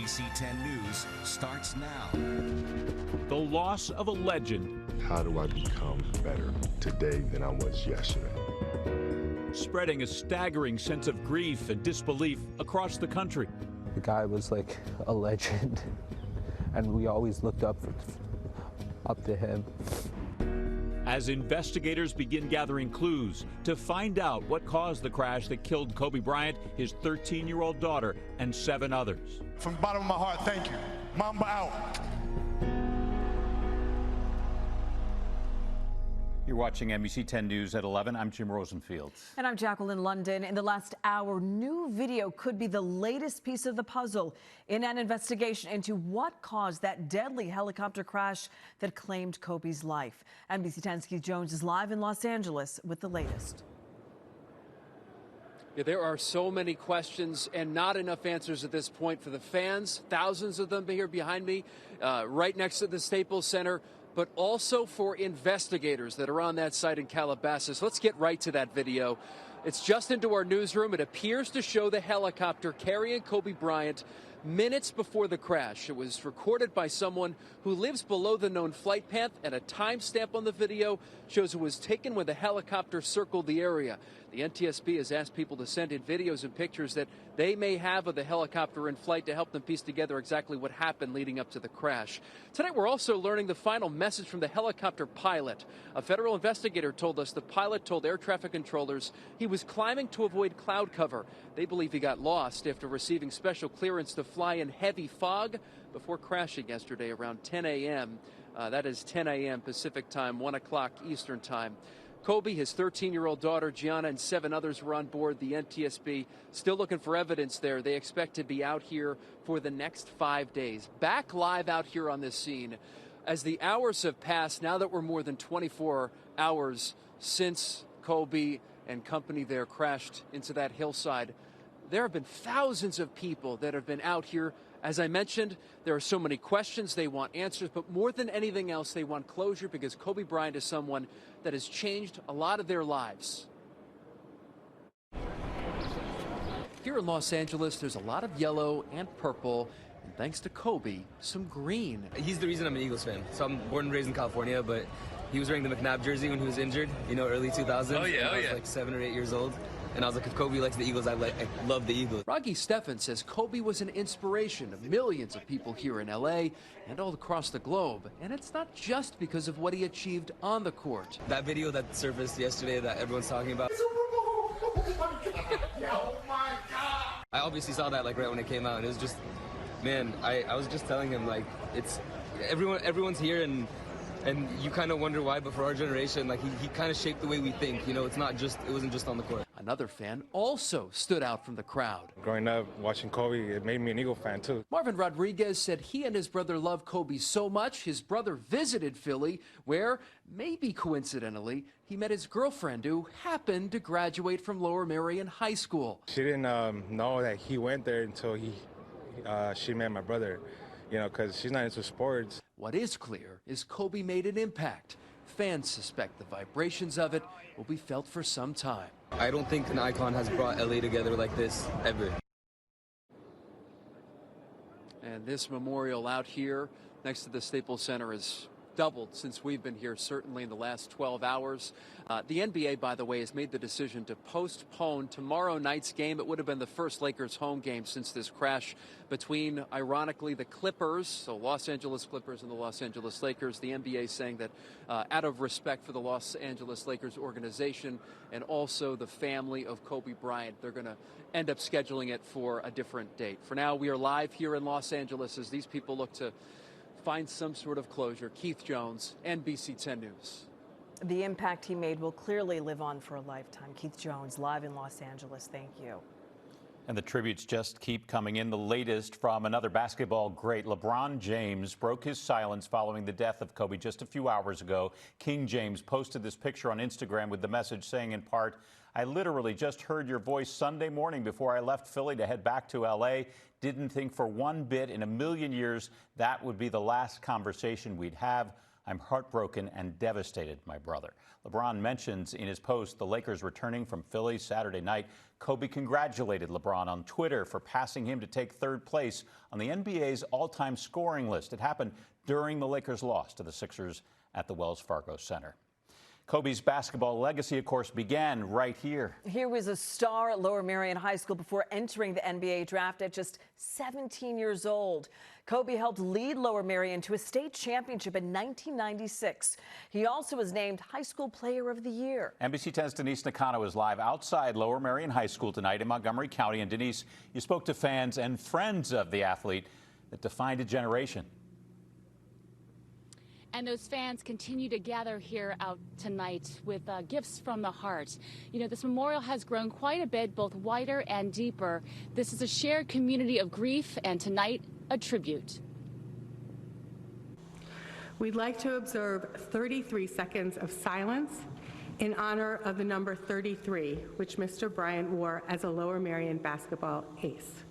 NBC10 News starts now. The loss of a legend. How do I become better today than I was yesterday? Spreading a staggering sense of grief and disbelief across the country. The guy was like a legend, and we always looked up to him. As investigators begin gathering clues to find out what caused the crash that killed Kobe Bryant, his 13-year-old daughter, and 7 others. From the bottom of my heart, thank you. Mamba out. You're watching NBC10 News at 11. I'm Jim Rosenfield. And I'm Jacqueline London. In the last hour, new video could be the latest piece of the puzzle in an investigation into what caused that deadly helicopter crash that claimed Kobe's life. NBC10's Keith Jones is live in Los Angeles with the latest. Yeah, there are so many questions and not enough answers at this point for the fans. Thousands of them here behind me, right next to the Staples Center, but also for investigators that are on that site in Calabasas. Let's get right to that video. It's just into our newsroom. It appears to show the helicopter carrying Kobe Bryant minutes before the crash. It was recorded by someone who lives below the known flight path, and a timestamp on the video shows it was taken when the helicopter circled the area. The NTSB has asked people to send in videos and pictures that they may have of the helicopter in flight to help them piece together exactly what happened leading up to the crash. Tonight, we're also learning the final message from the helicopter pilot. A federal investigator told us the pilot told air traffic controllers he was climbing to avoid cloud cover. They believe he got lost after receiving special clearance to fly in heavy fog before crashing yesterday around 10 a.m. That is 10 a.m. Pacific time, 1 o'clock Eastern time. Kobe, his 13-year-old daughter, Gianna, and 7 others were on board the NTSB. Still looking for evidence there. They expect to be out here for the next 5 days. Back live out here on this scene. As the hours have passed, now that we're more than 24 hours since Kobe and company there crashed into that hillside, there have been thousands of people that have been out here. As I mentioned, there are so many questions. They want answers, but more than anything else, they want closure because Kobe Bryant is someone that has changed a lot of their lives. Here in Los Angeles, there's a lot of yellow and purple, and thanks to Kobe, some green. He's the reason I'm an Eagles fan. So I'm born and raised in California, but he was wearing the McNabb jersey when he was injured, early 2000s. Oh, yeah, I was like 7 or 8 years old. And I was like, if Kobe likes the Eagles, I love the Eagles. Rocky Steffen says Kobe was an inspiration of millions of people here in L.A. and all across the globe. And it's not just because of what he achieved on the court. That video that surfaced yesterday that everyone's talking about. Oh my God! I obviously saw that right when it came out. And it was just, man, I was just telling him, it's everyone's here and you kind of wonder why, but for our generation, he kind of shaped the way we think. It wasn't just on the court. Another fan also stood out from the crowd. Growing up, watching Kobe, it made me an Eagle fan, too. Marvin Rodriguez said he and his brother love Kobe so much, his brother visited Philly, where, maybe coincidentally, he met his girlfriend, who happened to graduate from Lower Merion High School. She didn't know that he went there until she met my brother, because she's not into sports. What is clear is Kobe made an impact. Fans suspect the vibrations of it will be felt for some time. I don't think an icon has brought LA together like this ever. And this memorial out here next to the Staples Center is doubled since we've been here, certainly in the last 12 hours. The NBA, by the way, has made the decision to postpone tomorrow night's game. It would have been the first Lakers home game since this crash between, ironically, the Clippers, so Los Angeles Clippers and the Los Angeles Lakers. The NBA saying that out of respect for the Los Angeles Lakers organization and also the family of Kobe Bryant, they're going to end up scheduling it for a different date. For now, we are live here in Los Angeles as these people look to find some sort of closure. Keith Jones, NBC10 News. The impact he made will clearly live on for a lifetime. Keith Jones, live in Los Angeles. Thank you. And the tributes just keep coming in. The latest from another basketball great. LeBron James broke his silence following the death of Kobe just a few hours ago. King James posted this picture on Instagram with the message saying in part, "I literally just heard your voice Sunday morning before I left Philly to head back to L.A. Didn't think for one bit in a million years that would be the last conversation we'd have. I'm heartbroken and devastated, my brother. LeBron mentions in his post the Lakers returning from Philly Saturday night. Kobe congratulated LeBron on Twitter for passing him to take third place on the NBA's all-time scoring list. It happened during the Lakers' loss to the Sixers at the Wells Fargo Center. Kobe's basketball legacy, of course, began right here. He was a star at Lower Merion High School before entering the NBA draft at just 17 years old. Kobe helped lead Lower Merion to a state championship in 1996. He also was named High School Player of the Year. NBC10's Denise Nakano is live outside Lower Merion High School tonight in Montgomery County. And Denise, you spoke to fans and friends of the athlete that defined a generation. And those fans continue to gather here out tonight with gifts from the heart. You know, this memorial has grown quite a bit, both wider and deeper. This is a shared community of grief, and tonight, a tribute. We'd like to observe 33 seconds of silence in honor of the number 33, which Mr. Bryant wore as a Lower Merion basketball ace.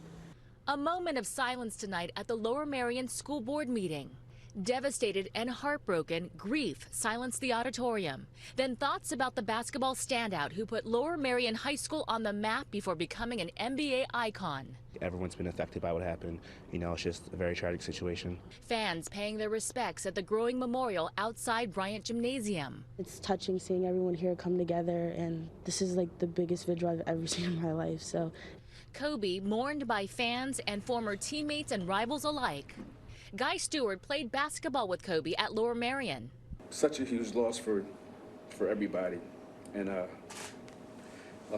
A moment of silence tonight at the Lower Merion School Board meeting. Devastated and heartbroken, grief silenced the auditorium. Then thoughts about the basketball standout who put Lower Merion High School on the map before becoming an NBA icon. Everyone's been affected by what happened. You know, it's just a very tragic situation. Fans paying their respects at the growing memorial outside Bryant Gymnasium. It's touching seeing everyone here come together, and this is like the biggest video I've ever seen in my life. So, Kobe mourned by fans and former teammates and rivals alike. Guy Stewart played basketball with Kobe at Lower Merion. Such a huge loss for everybody, and our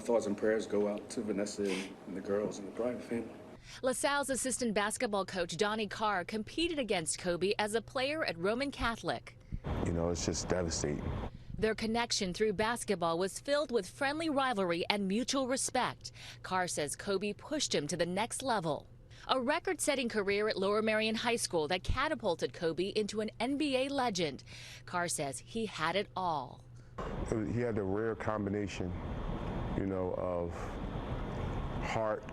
thoughts and prayers go out to Vanessa and the girls and the Bryant family. LaSalle's assistant basketball coach Donnie Carr competed against Kobe as a player at Roman Catholic. You know, it's just devastating. Their connection through basketball was filled with friendly rivalry and mutual respect. Carr says Kobe pushed him to the next level. A record-setting career at Lower Merion High School that catapulted Kobe into an NBA legend. Carr says he had it all. He had a rare combination, you know, of heart,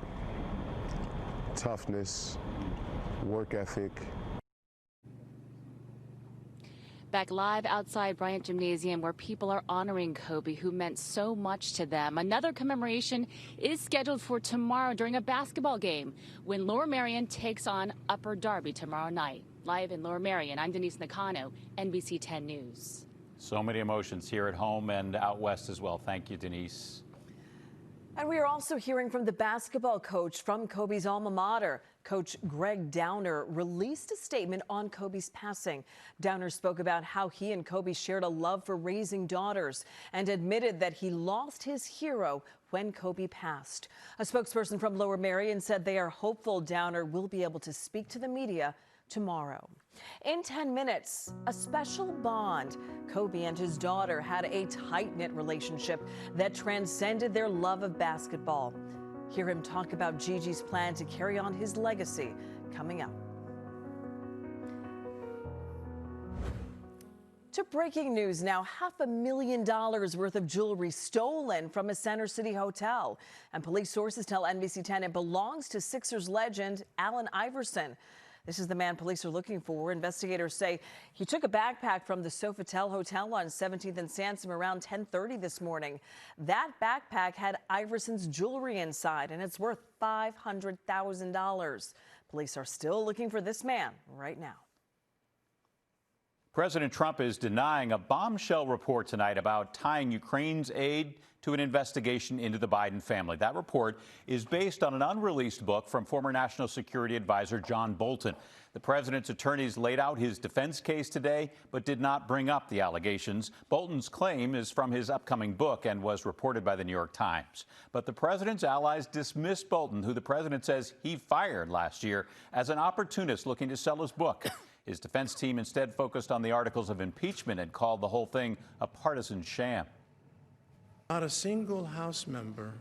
toughness, work ethic. Back live outside Bryant Gymnasium, where people are honoring Kobe, who meant so much to them. Another commemoration is scheduled for tomorrow during a basketball game when Lower Merion takes on Upper Darby tomorrow night. Live in Lower Merion, I'm Denise Nakano, NBC 10 News. So many emotions here at home and out west as well. Thank you, Denise. And we are also hearing from the basketball coach from Kobe's alma mater. Coach Greg Downer released a statement on Kobe's passing. Downer spoke about how he and Kobe shared a love for raising daughters and admitted that he lost his hero when Kobe passed. A spokesperson from Lower Merion said they are hopeful Downer will be able to speak to the media tomorrow. In 10 minutes, a special bond. Kobe and his daughter had a tight-knit relationship that transcended their love of basketball. Hear him talk about Gigi's plan to carry on his legacy coming up. To breaking news now, $500,000 worth of jewelry stolen from a Center City hotel. And police sources tell NBC10 it belongs to Sixers legend Allen Iverson. This is the man police are looking for. Investigators say he took a backpack from the Sofitel Hotel on 17th and Sansom around 10:30 this morning. That backpack had Iverson's jewelry inside, and it's worth $500,000. Police are still looking for this man right now. President Trump is denying a bombshell report tonight about tying Ukraine's aid to an investigation into the Biden family. That report is based on an unreleased book from former National Security Advisor John Bolton. The president's attorneys laid out his defense case today, but did not bring up the allegations. Bolton's claim is from his upcoming book and was reported by the New York Times. But the president's allies dismissed Bolton, who the president says he fired last year, as an opportunist looking to sell his book. His defense team instead focused on the articles of impeachment and called the whole thing a partisan sham. Not a single House member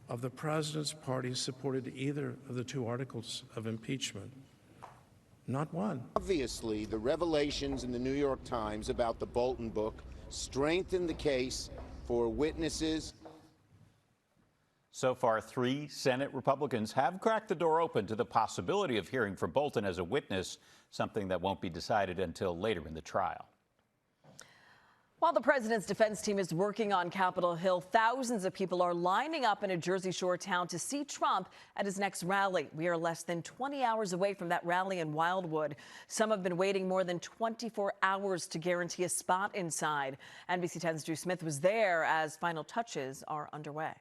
of the president's party supported either of the two articles of impeachment. Not one. Obviously, the revelations in the New York Times about the Bolton book strengthened the case for witnesses. So far, 3 Senate Republicans have cracked the door open to the possibility of hearing from Bolton as a witness, something that won't be decided until later in the trial. While the president's defense team is working on Capitol Hill, thousands of people are lining up in a Jersey Shore town to see Trump at his next rally. We are less than 20 hours away from that rally in Wildwood. Some have been waiting more than 24 hours to guarantee a spot inside. NBC10's Drew Smith was there as final touches are underway.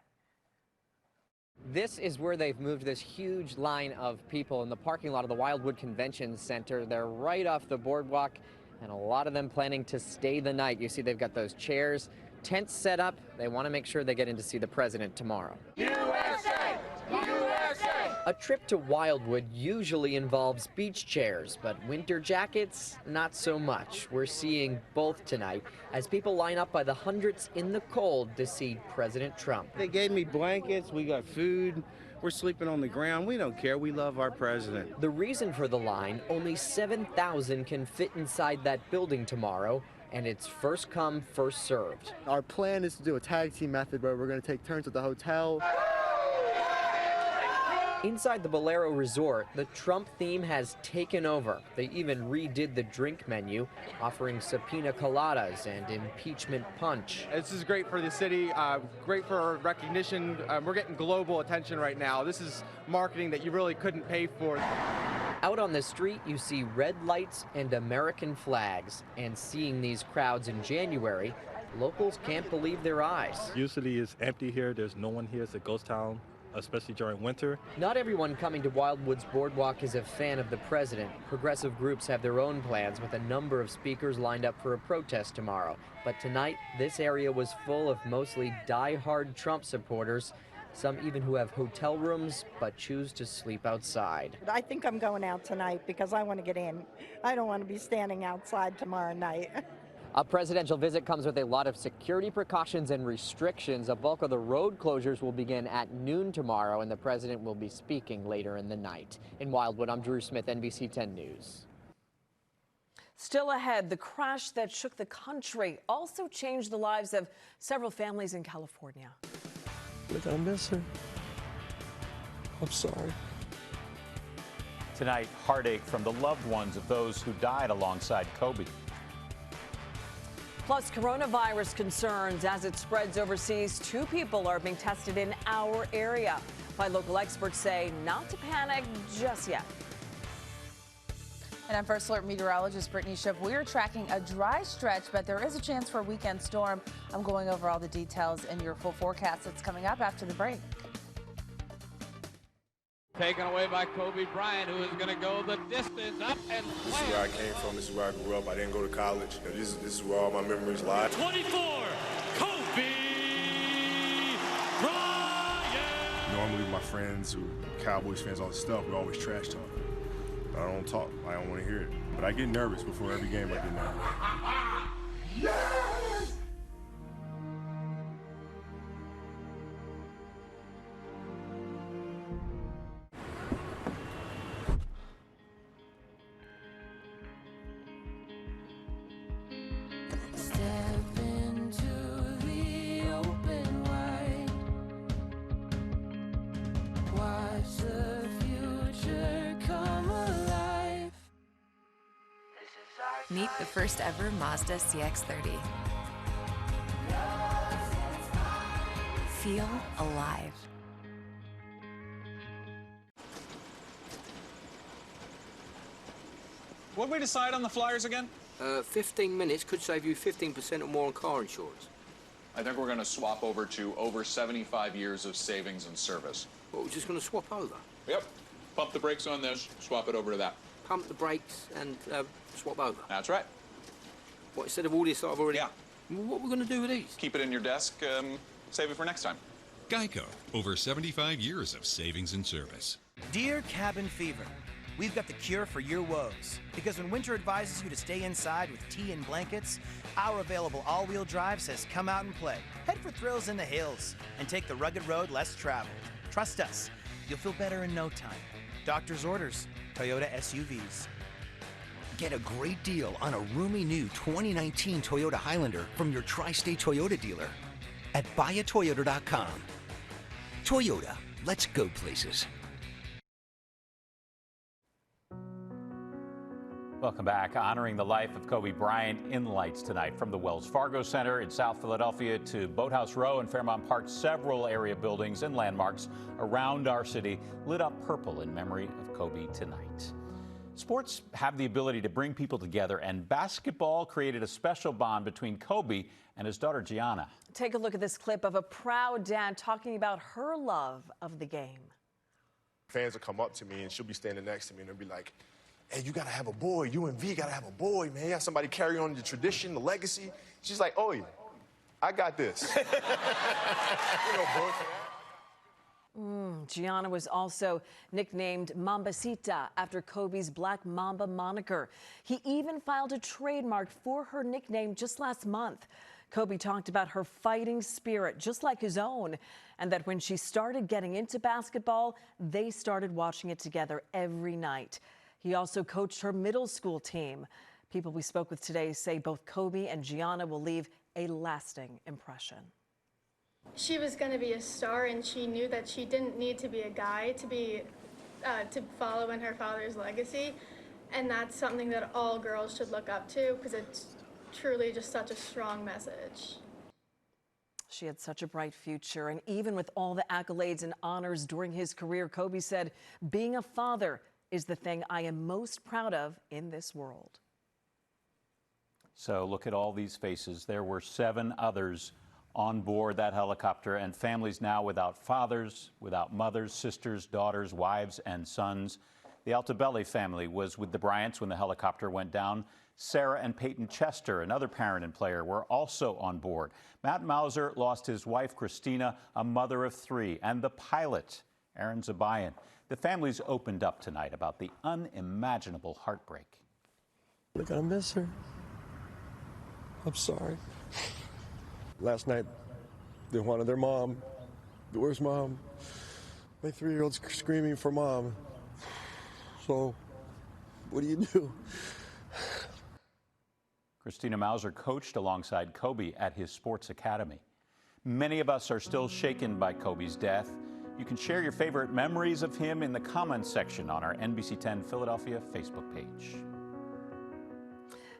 This is where they've moved this huge line of people in the parking lot of the Wildwood Convention Center. They're right off the boardwalk, and a lot of them planning to stay the night. You see they've got those chairs, tents set up. They want to make sure they get in to see the president tomorrow. USA! USA! A trip to Wildwood usually involves beach chairs, but winter jackets, not so much. We're seeing both tonight as people line up by the hundreds in the cold to see President Trump. They gave me blankets, we got food. We're sleeping on the ground. We don't care. We love our president. The reason for the line, only 7,000 can fit inside that building tomorrow, and it's first come, first served. Our plan is to do a tag team method where we're going to take turns at the hotel. Inside the Bolero Resort, the Trump theme has taken over. They even redid the drink menu, offering subpoena coladas and impeachment punch. This is great for the city, great for recognition. We're getting global attention right now. This is marketing that you really couldn't pay for. Out on the street, you see red lights and American flags. And seeing these crowds in January, locals can't believe their eyes. Usually it's empty here. There's no one here. It's a ghost town, especially during winter. Not everyone coming to Wildwood's boardwalk is a fan of the president. Progressive groups have their own plans with a number of speakers lined up for a protest tomorrow. But tonight, this area was full of mostly die-hard Trump supporters, some even who have hotel rooms but choose to sleep outside. I think I'm going out tonight because I want to get in. I don't want to be standing outside tomorrow night. A presidential visit comes with a lot of security precautions and restrictions. A bulk of the road closures will begin at noon tomorrow, and the president will be speaking later in the night. In Wildwood, I'm Drew Smith, NBC 10 News. Still ahead, the crash that shook the country also changed the lives of several families in California. Look, I miss her. I'm sorry. Tonight, heartache from the loved ones of those who died alongside Kobe. Plus, coronavirus concerns as it spreads overseas. 2 people are being tested in our area. Why local experts say not to panic just yet. And I'm First Alert meteorologist Brittany Ship. We're tracking a dry stretch, but there is a chance for a weekend storm. I'm going over all the details in your full forecast that's coming up after the break. Taken away by Kobe Bryant, who is going to go the distance up and play. This is where I came from. This is where I grew up. I didn't go to college. This is where all my memories lie. 24, Kobe Bryant. Normally, my friends who are Cowboys fans, all this stuff, we always trash talk. But I don't talk. I don't want to hear it. But I get nervous before every game. I get nervous. Yes! Meet the first ever Mazda CX-30. Feel alive. What did we decide on the flyers again? 15 minutes could save you 15% or more on car insurance. I think we're going to swap over to over 75 years of savings and service. What, we're just going to swap over? Yep. Pump the brakes on this, swap it over to that. Pump the brakes and swap over? That's right. What, instead of all this I've already... Yeah. What are we going to do with these? Keep it in your desk, save it for next time. Geico, over 75 years of savings and service. Dear Cabin Fever, we've got the cure for your woes. Because when winter advises you to stay inside with tea and blankets, our available all-wheel drive says come out and play. Head for thrills in the hills and take the rugged road less traveled. Trust us, you'll feel better in no time. Doctor's orders, Toyota SUVs. Get a great deal on a roomy new 2019 Toyota Highlander from your Tri-State Toyota dealer at buyatoyota.com. Toyota, let's go places. Welcome back. Honoring the life of Kobe Bryant in lights tonight. From the Wells Fargo Center in South Philadelphia to Boathouse Row in Fairmount Park, several area buildings and landmarks around our city lit up purple in memory of Kobe tonight. Sports have the ability to bring people together, and basketball created a special bond between Kobe and his daughter Gianna. Take a look at this clip of a proud dad talking about her love of the game. Fans will come up to me and she'll be standing next to me and they'll be like, hey, you gotta have a boy. You and V gotta have a boy, man. You have somebody carry on the tradition, the legacy. She's like, oh, yeah, I got this. Gianna was also nicknamed Mambacita after Kobe's Black Mamba moniker. He even filed a trademark for her nickname just last month. Kobe talked about her fighting spirit, just like his own, and that when she started getting into basketball, they started watching it together every night. He also coached her middle school team. People we spoke with today say both Kobe and Gianna will leave a lasting impression. She was going to be a star, and she knew that she didn't need to be a guy to follow in her father's legacy, and that's something that all girls should look up to because it's truly just such a strong message. She had such a bright future, and even with all the accolades and honors during his career, Kobe said, being a father is the thing I am most proud of in this world. So look at all these faces. There were 7 others on board that helicopter, and families now without fathers, without mothers, sisters, daughters, wives, and sons. The Altobelli family was with the Bryants when the helicopter went down. Sarah and Peyton Chester, another parent and player, were also on board. Matt Mauser lost his wife, Christina, a mother of 3, and the pilot, Aaron Zabayan. The families opened up tonight about the unimaginable heartbreak. We're gonna miss her. I'm sorry. Last night, they wanted their mom. Where's mom? My 3-year-old's screaming for mom. So, what do? Christina Mauser coached alongside Kobe at his sports academy. Many of us are still shaken by Kobe's death. You can share your favorite memories of him in the comments section on our NBC10 Philadelphia Facebook page.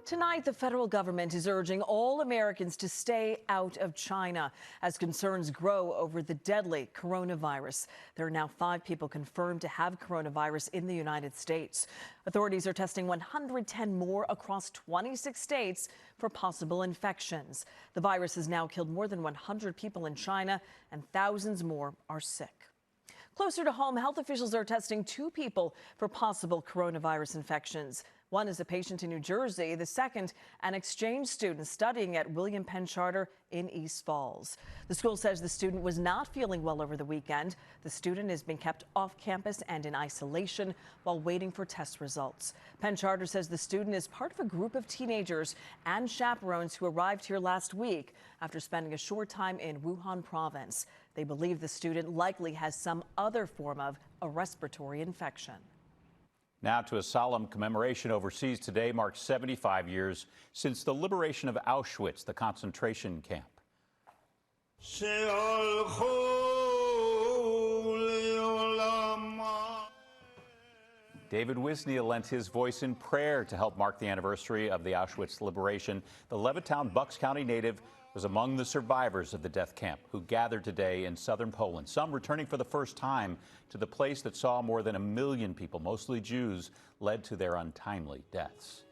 Tonight, the federal government is urging all Americans to stay out of China as concerns grow over the deadly coronavirus. There are now 5 people confirmed to have coronavirus in the United States. Authorities are testing 110 more across 26 states for possible infections. The virus has now killed more than 100 people in China, and thousands more are sick. Closer to home, health officials are testing 2 people for possible coronavirus infections. One is a patient in New Jersey. The second, an exchange student studying at William Penn Charter in East Falls. The school says the student was not feeling well over the weekend. The student is being kept off campus and in isolation while waiting for test results. Penn Charter says the student is part of a group of teenagers and chaperones who arrived here last week after spending a short time in Wuhan province. They believe the student likely has some other form of a respiratory infection. Now to a solemn commemoration overseas. Today marks 75 years since the liberation of Auschwitz, the concentration camp. David Wisnia lent his voice in prayer to help mark the anniversary of the Auschwitz liberation. The Levittown, Bucks County native was among the survivors of the death camp who gathered today in southern Poland, some returning for the first time to the place that saw more than 1 million people, mostly Jews, led to their untimely deaths.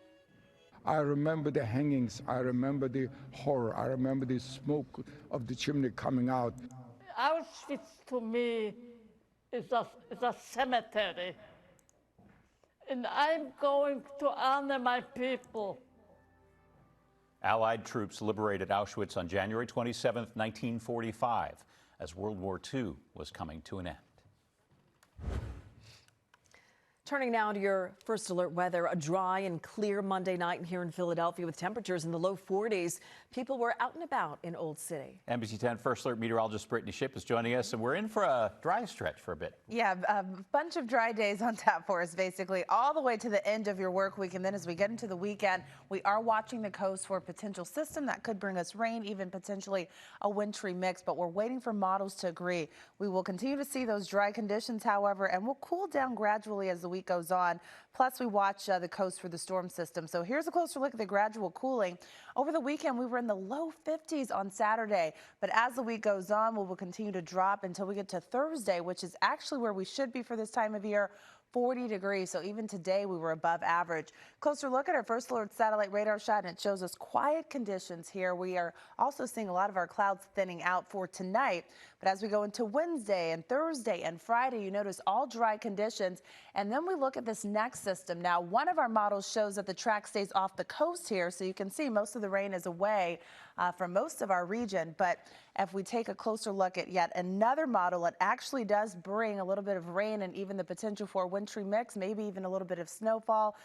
I remember the hangings. I remember the horror. I remember the smoke of the chimney coming out. Auschwitz to me is a cemetery. And I'm going to honor my people. Allied troops liberated Auschwitz on January 27, 1945, as World War II was coming to an end. Turning now to your first alert weather, a dry and clear Monday night here in Philadelphia with temperatures in the low 40s. People were out and about in Old City. NBC10 First Alert meteorologist Brittany Shipp is joining us, and we're in for a dry stretch for a bit. Yeah, a bunch of dry days on tap for us, basically, all the way to the end of your work week. And then as we get into the weekend, we are watching the coast for a potential system that could bring us rain, even potentially a wintry mix. But we're waiting for models to agree. We will continue to see those dry conditions, however, and we'll cool down gradually as the week week goes on. Plus, we watch the coast for the storm system. So here's a closer look at the gradual cooling. Over the weekend, we were in the low 50s on Saturday. But as the week goes on, we will continue to drop until we get to Thursday, which is actually where we should be for this time of year. 40 degrees. So even today we were above average. Closer look at our first alert satellite radar shot, and it shows us quiet conditions here. We are also seeing a lot of our clouds thinning out for tonight. But as we go into Wednesday and Thursday and Friday, you notice all dry conditions. And then we look at this next system. Now, one of our models shows that the track stays off the coast here. So you can see most of the rain is away from most of our region. But if we take a closer look at yet another model, it actually does bring a little bit of rain and even the potential for a wintry mix, maybe even a little bit of snowfall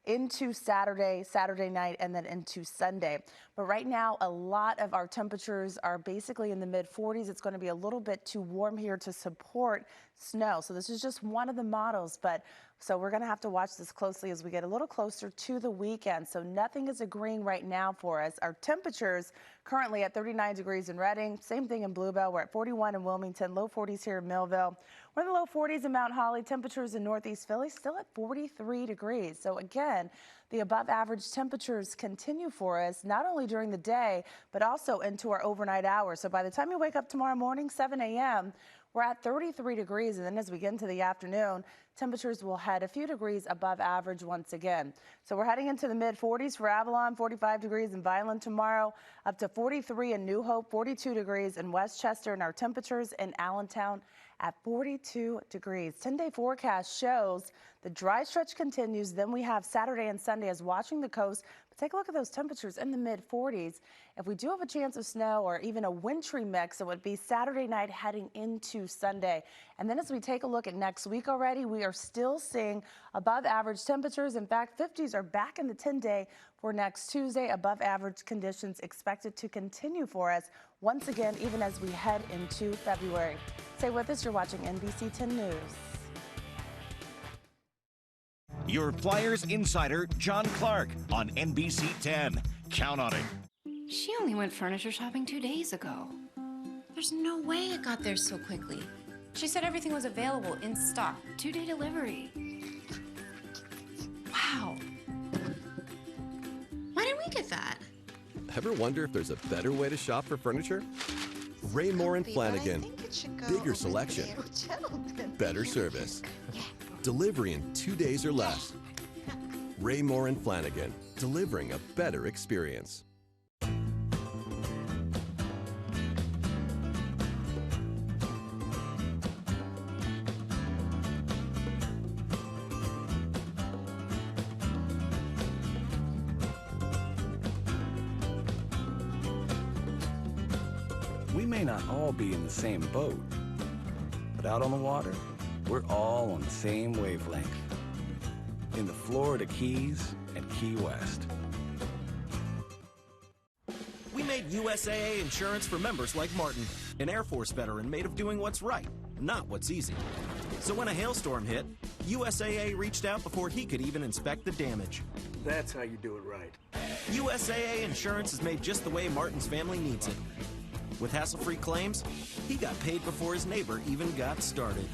into Saturday night, and then into Sunday. But right now, a lot of our temperatures are basically in the mid-40s. It's going to be a little bit too warm here to support snow. So this is just one of the models, but so we're going to have to watch this closely as we get a little closer to the weekend. So nothing is agreeing right now for us. Our temperatures currently at 39 degrees in Redding. Same thing in Bluebell. We're at 41 in Wilmington, low 40s here in Millville. We're in the low 40s in Mount Holly. Temperatures in Northeast Philly still at 43 degrees. So again, the above average temperatures continue for us, not only during the day, but also into our overnight hours. So by the time you wake up tomorrow morning, 7 a.m., we're at 33 degrees. And then as we get into the afternoon, temperatures will head a few degrees above average once again. So we're heading into the mid 40s for Avalon, 45 degrees in Vineland tomorrow, up to 43 in New Hope, 42 degrees in Westchester, and our temperatures in Allentown at 42 degrees. 10-day forecast shows the dry stretch continues. Then we have Saturday and Sunday as watching the coast. But take a look at those temperatures in the mid 40s. If we do have a chance of snow or even a wintry mix, it would be Saturday night heading into Sunday. And then as we take a look at next week already, we are still seeing above average temperatures. In fact, 50s are back in the 10-day for next Tuesday. Above average conditions expected to continue for us once again, even as we head into February. Stay with us. You're watching NBC10 News. Your Flyers insider, John Clark, on NBC10. Count on it. She only went furniture shopping 2 days ago. There's no way it got there so quickly. She said everything was available in stock. 2-day delivery. Wow. Why didn't we get that? Ever wonder if there's a better way to shop for furniture? Raymore and Flanagan. Bigger selection. Better service. Delivery in 2 days or less. Raymore and Flanagan. Delivering a better experience. We may not all be in the same boat, but out on the water, we're all on the same wavelength. In the Florida Keys and Key West. We made USAA insurance for members like Martin, an Air Force veteran made of doing what's right, not what's easy. So when a hailstorm hit, USAA reached out before he could even inspect the damage. That's how you do it right. USAA insurance is made just the way Martin's family needs it. With hassle-free claims, he got paid before his neighbor even got started.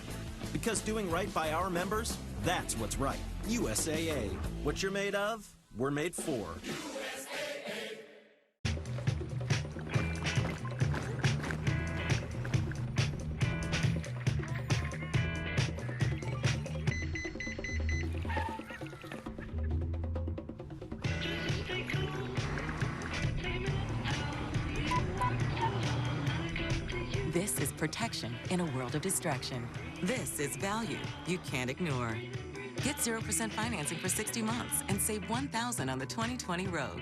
Because doing right by our members, that's what's right. USAA. What you're made of, we're made for. This is protection in a world of distraction. This is value you can't ignore. Get 0% financing for 60 months and save $1,000 on the 2020 Rogue.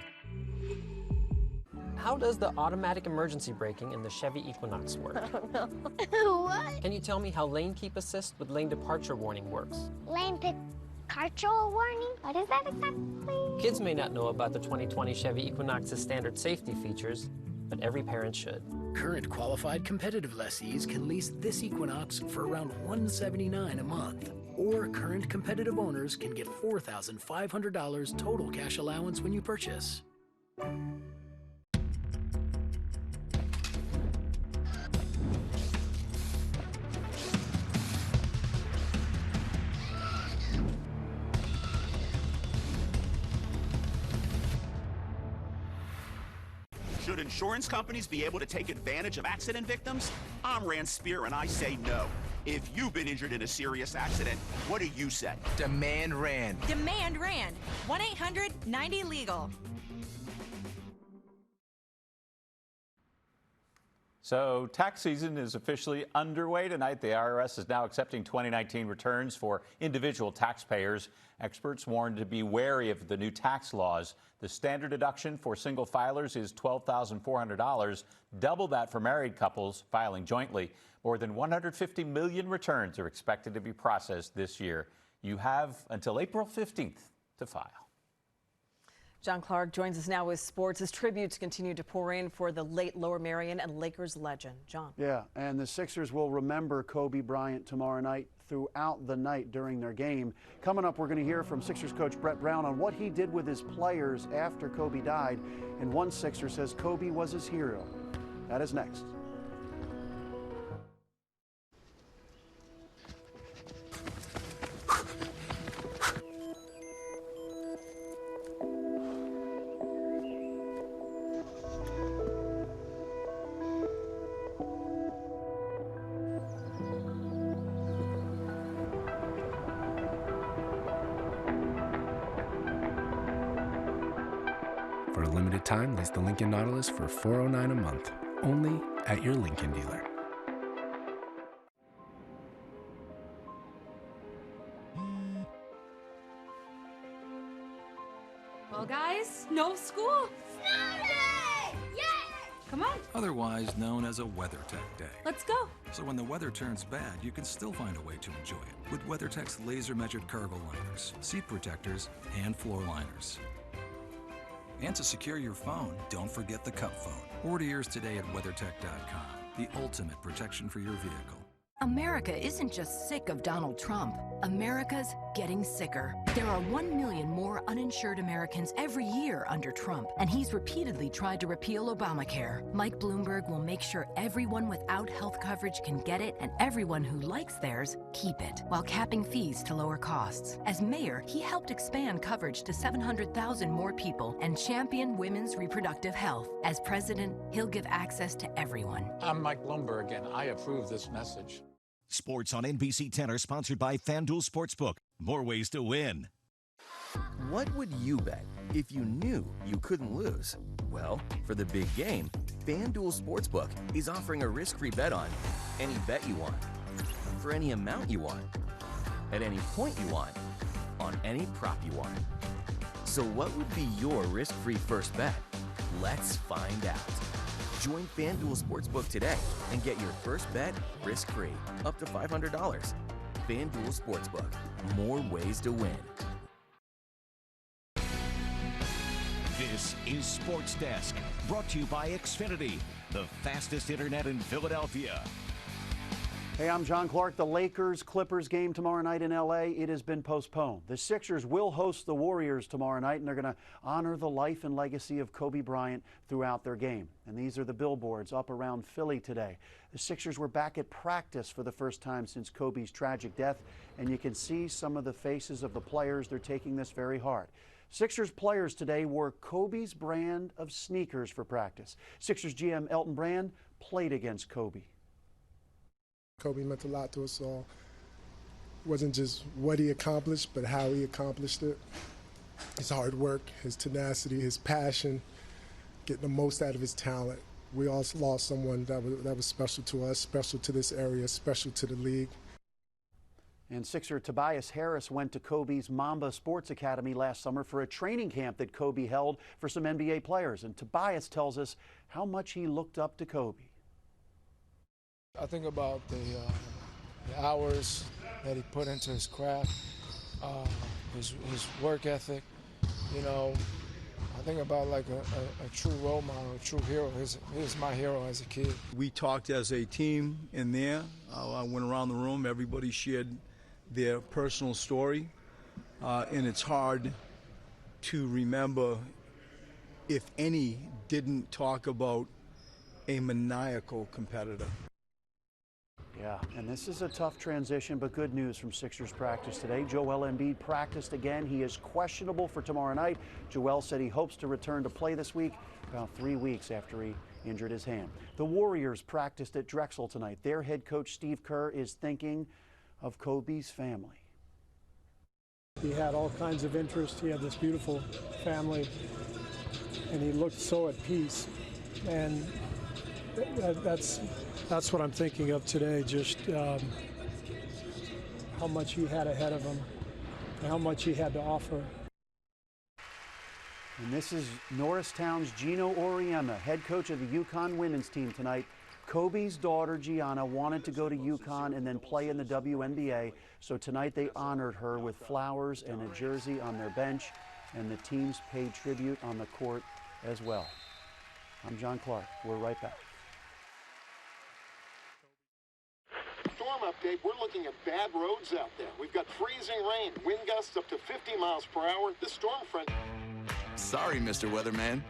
How does the automatic emergency braking in the Chevy Equinox work? I don't know. What? Can you tell me how lane keep assist with lane departure warning works? Lane departure warning? What is that exactly? Kids may not know about the 2020 Chevy Equinox's standard safety features, but every parent should. Current qualified competitive lessees can lease this Equinox for around $179 a month. Or current competitive owners can get $4,500 total cash allowance when you purchase. Should insurance companies be able to take advantage of accident victims? I'm Rand Spear, and I say no. If you've been injured in a serious accident, what do you say? Demand Rand. Demand Rand. 1-800-90-LEGAL. So tax season is officially underway tonight. The IRS is now accepting 2019 returns for individual taxpayers. Experts warned to be wary of the new tax laws. The standard deduction for single filers is $12,400, double that for married couples filing jointly. More than 150 million returns are expected to be processed this year. You have until April 15th to file. John Clark joins us now with sports as tributes continue to pour in for the late Lower Merion and Lakers legend. John. Yeah, and the Sixers will remember Kobe Bryant tomorrow night throughout the night during their game. Coming up, we're going to hear from Sixers coach Brett Brown on what he did with his players after Kobe died. And one Sixer says Kobe was his hero. That is next. For a limited time, lease the Lincoln Nautilus for $409 a month, only at your Lincoln dealer. Well, guys, no school. Snow day! Yes! Come on, Otherwise known as a WeatherTech Day. let's go. So when the weather turns bad, you can still find a way to enjoy it with WeatherTech's laser-measured cargo liners, seat protectors, and floor liners. And to secure your phone, don't forget the Cup Phone. Order yours today at WeatherTech.com. The ultimate protection for your vehicle. America isn't just sick of Donald Trump. America's getting sicker. There are 1 million more uninsured Americans every year under Trump, and he's repeatedly tried to repeal Obamacare. Mike Bloomberg will make sure everyone without health coverage can get it, and everyone who likes theirs, keep it, while capping fees to lower costs. As mayor, he helped expand coverage to 700,000 more people and champion women's reproductive health. As president, he'll give access to everyone. I'm Mike Bloomberg, and I approve this message. Sports on NBC10 are sponsored by FanDuel Sportsbook. More ways to win. What would you bet if you knew you couldn't lose? Well, for the big game, FanDuel Sportsbook is offering a risk-free bet on any bet you want, for any amount you want, at any point you want, on any prop you want. So what would be your risk-free first bet? Let's find out. Join FanDuel Sportsbook today and get your first bet risk-free, up to $500. FanDuel Sportsbook, more ways to win. This is Sports Desk, brought to you by Xfinity, the fastest internet in Philadelphia. Hey, I'm John Clark. The Lakers-Clippers game tomorrow night in L.A., it has been postponed. The Sixers will host the Warriors tomorrow night, and they're going to honor the life and legacy of Kobe Bryant throughout their game. And these are the billboards up around Philly today. The Sixers were back at practice for the first time since Kobe's tragic death, and you can see some of the faces of the players. They're taking this very hard. Sixers players today wore Kobe's brand of sneakers for practice. Sixers GM Elton Brand played against Kobe. Kobe meant a lot to us all. It wasn't just what he accomplished, but how he accomplished it. His hard work, his tenacity, his passion, getting the most out of his talent. We all lost someone that was special to us, special to this area, special to the league. And Sixer Tobias Harris went to Kobe's Mamba Sports Academy last summer for a training camp that Kobe held for some NBA players. And Tobias tells us how much he looked up to Kobe. I think about the hours that he put into his craft, his work ethic. You know, I think about like a true role model, a true hero. He was my hero as a kid. We talked as a team in there. I went around the room. Everybody shared their personal story, and it's hard to remember if any didn't talk about a maniacal competitor. Yeah, and this is a tough transition, but good news from Sixers practice today. Joel Embiid practiced again. He is questionable for tomorrow night. Joel said he hopes to return to play this week, about 3 weeks after he injured his hand. The Warriors practiced at Drexel tonight. Their head coach, Steve Kerr, is thinking of Kobe's family. He had all kinds of interest. He had this beautiful family, and he looked so at peace. And that's what I'm thinking of today, just how much he had ahead of him and how much he had to offer. And this is Norristown's Gino Auriemma, head coach of the UConn women's team tonight. Kobe's daughter, Gianna, wanted to go to UConn and then play in the WNBA, so tonight they honored her with flowers and a jersey on their bench, and the teams paid tribute on the court as well. I'm John Clark. We're right back. Storm update, we're looking at bad roads out there. We've got freezing rain, wind gusts up to 50 miles per hour. The storm front... Sorry, Mr. Weatherman.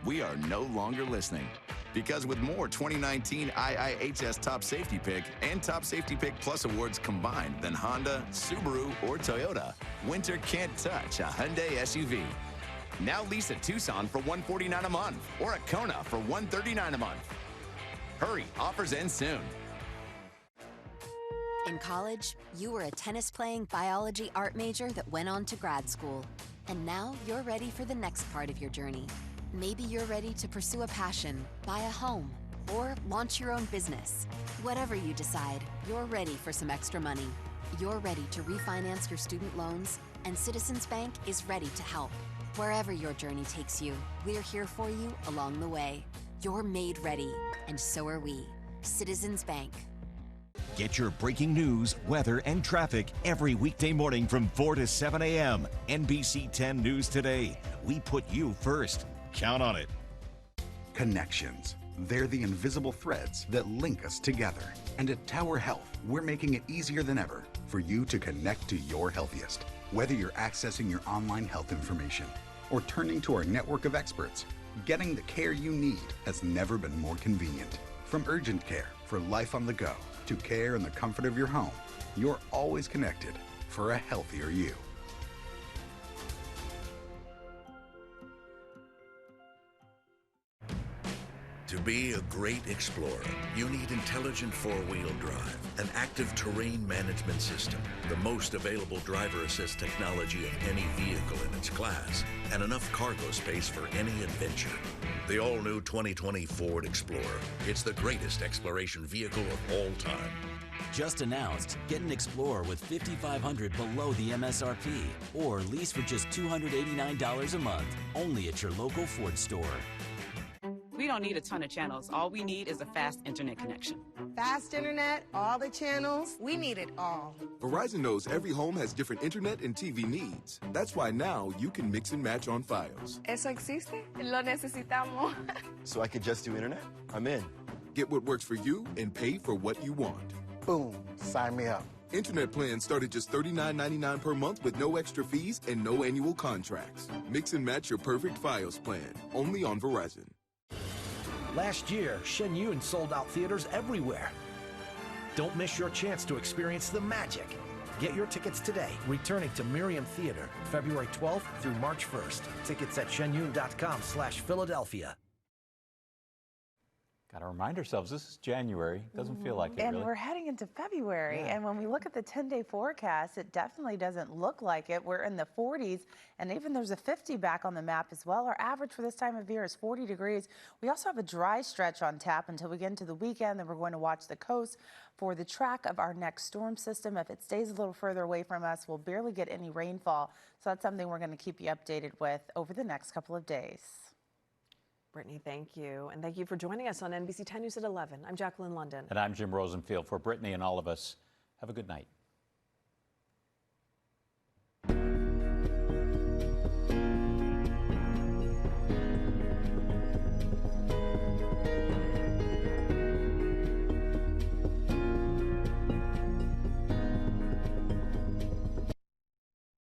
We are no longer listening. Because with more 2019 IIHS Top Safety Pick and Top Safety Pick Plus awards combined than Honda, Subaru, or Toyota, winter can't touch a Hyundai SUV. Now lease a Tucson for $149 a month or a Kona for $139 a month. Hurry, offers end soon. In college, you were a tennis-playing biology art major that went on to grad school. And now you're ready for the next part of your journey. Maybe you're ready to pursue a passion, buy a home, or launch your own business. Whatever you decide, you're ready for some extra money. You're ready to refinance your student loans, and Citizens Bank is ready to help. Wherever your journey takes you, we're here for you along the way. You're made ready, and so are we. Citizens Bank. Get your breaking news, weather, and traffic every weekday morning from 4 to 7 a.m. NBC 10 News Today. We put you first. Count on it. Connections. They're the invisible threads that link us together. And at Tower Health, we're making it easier than ever for you to connect to your healthiest. Whether you're accessing your online health information or turning to our network of experts, getting the care you need has never been more convenient. From urgent care for life on the go to care in the comfort of your home, you're always connected for a healthier you. To be a great explorer, you need intelligent four-wheel drive, an active terrain management system, the most available driver assist technology of any vehicle in its class, and enough cargo space for any adventure. The all-new 2020 Ford Explorer. It's the greatest exploration vehicle of all time. Just announced, get an Explorer with $5,500 below the MSRP, or lease for just $289 a month, only at your local Ford store. We don't need a ton of channels. All we need is a fast internet connection. Fast internet, all the channels, we need it all. Verizon knows every home has different internet and TV needs. That's why now you can mix and match on Fios. ¿Eso existe? Lo necesitamos. So I could just do internet? I'm in. Get what works for you and pay for what you want. Boom, sign me up. Internet plans start at just $39.99 per month with no extra fees and no annual contracts. Mix and match your perfect Fios plan, only on Verizon. Last year, Shen Yun sold out theaters everywhere. Don't miss your chance to experience the magic. Get your tickets today, returning to Merion Theater, February 12th through March 1st. Tickets at shenyun.com/Philadelphia. Got to remind ourselves, this is January. Doesn't feel like it, and really. we're heading into February. Yeah. And when we look at the 10-day forecast, it definitely doesn't look like it. We're in the 40s, and even there's a 50 back on the map as well. Our average for this time of year is 40 degrees. We also have a dry stretch on tap until we get into the weekend. Then we're going to watch the coast for the track of our next storm system. If it stays a little further away from us, we'll barely get any rainfall. So that's something we're going to keep you updated with over the next couple of days. Brittany, thank you. And thank you for joining us on NBC 10 News at 11. I'm Jacqueline London. And I'm Jim Rosenfield. For Brittany and all of us, have a good night.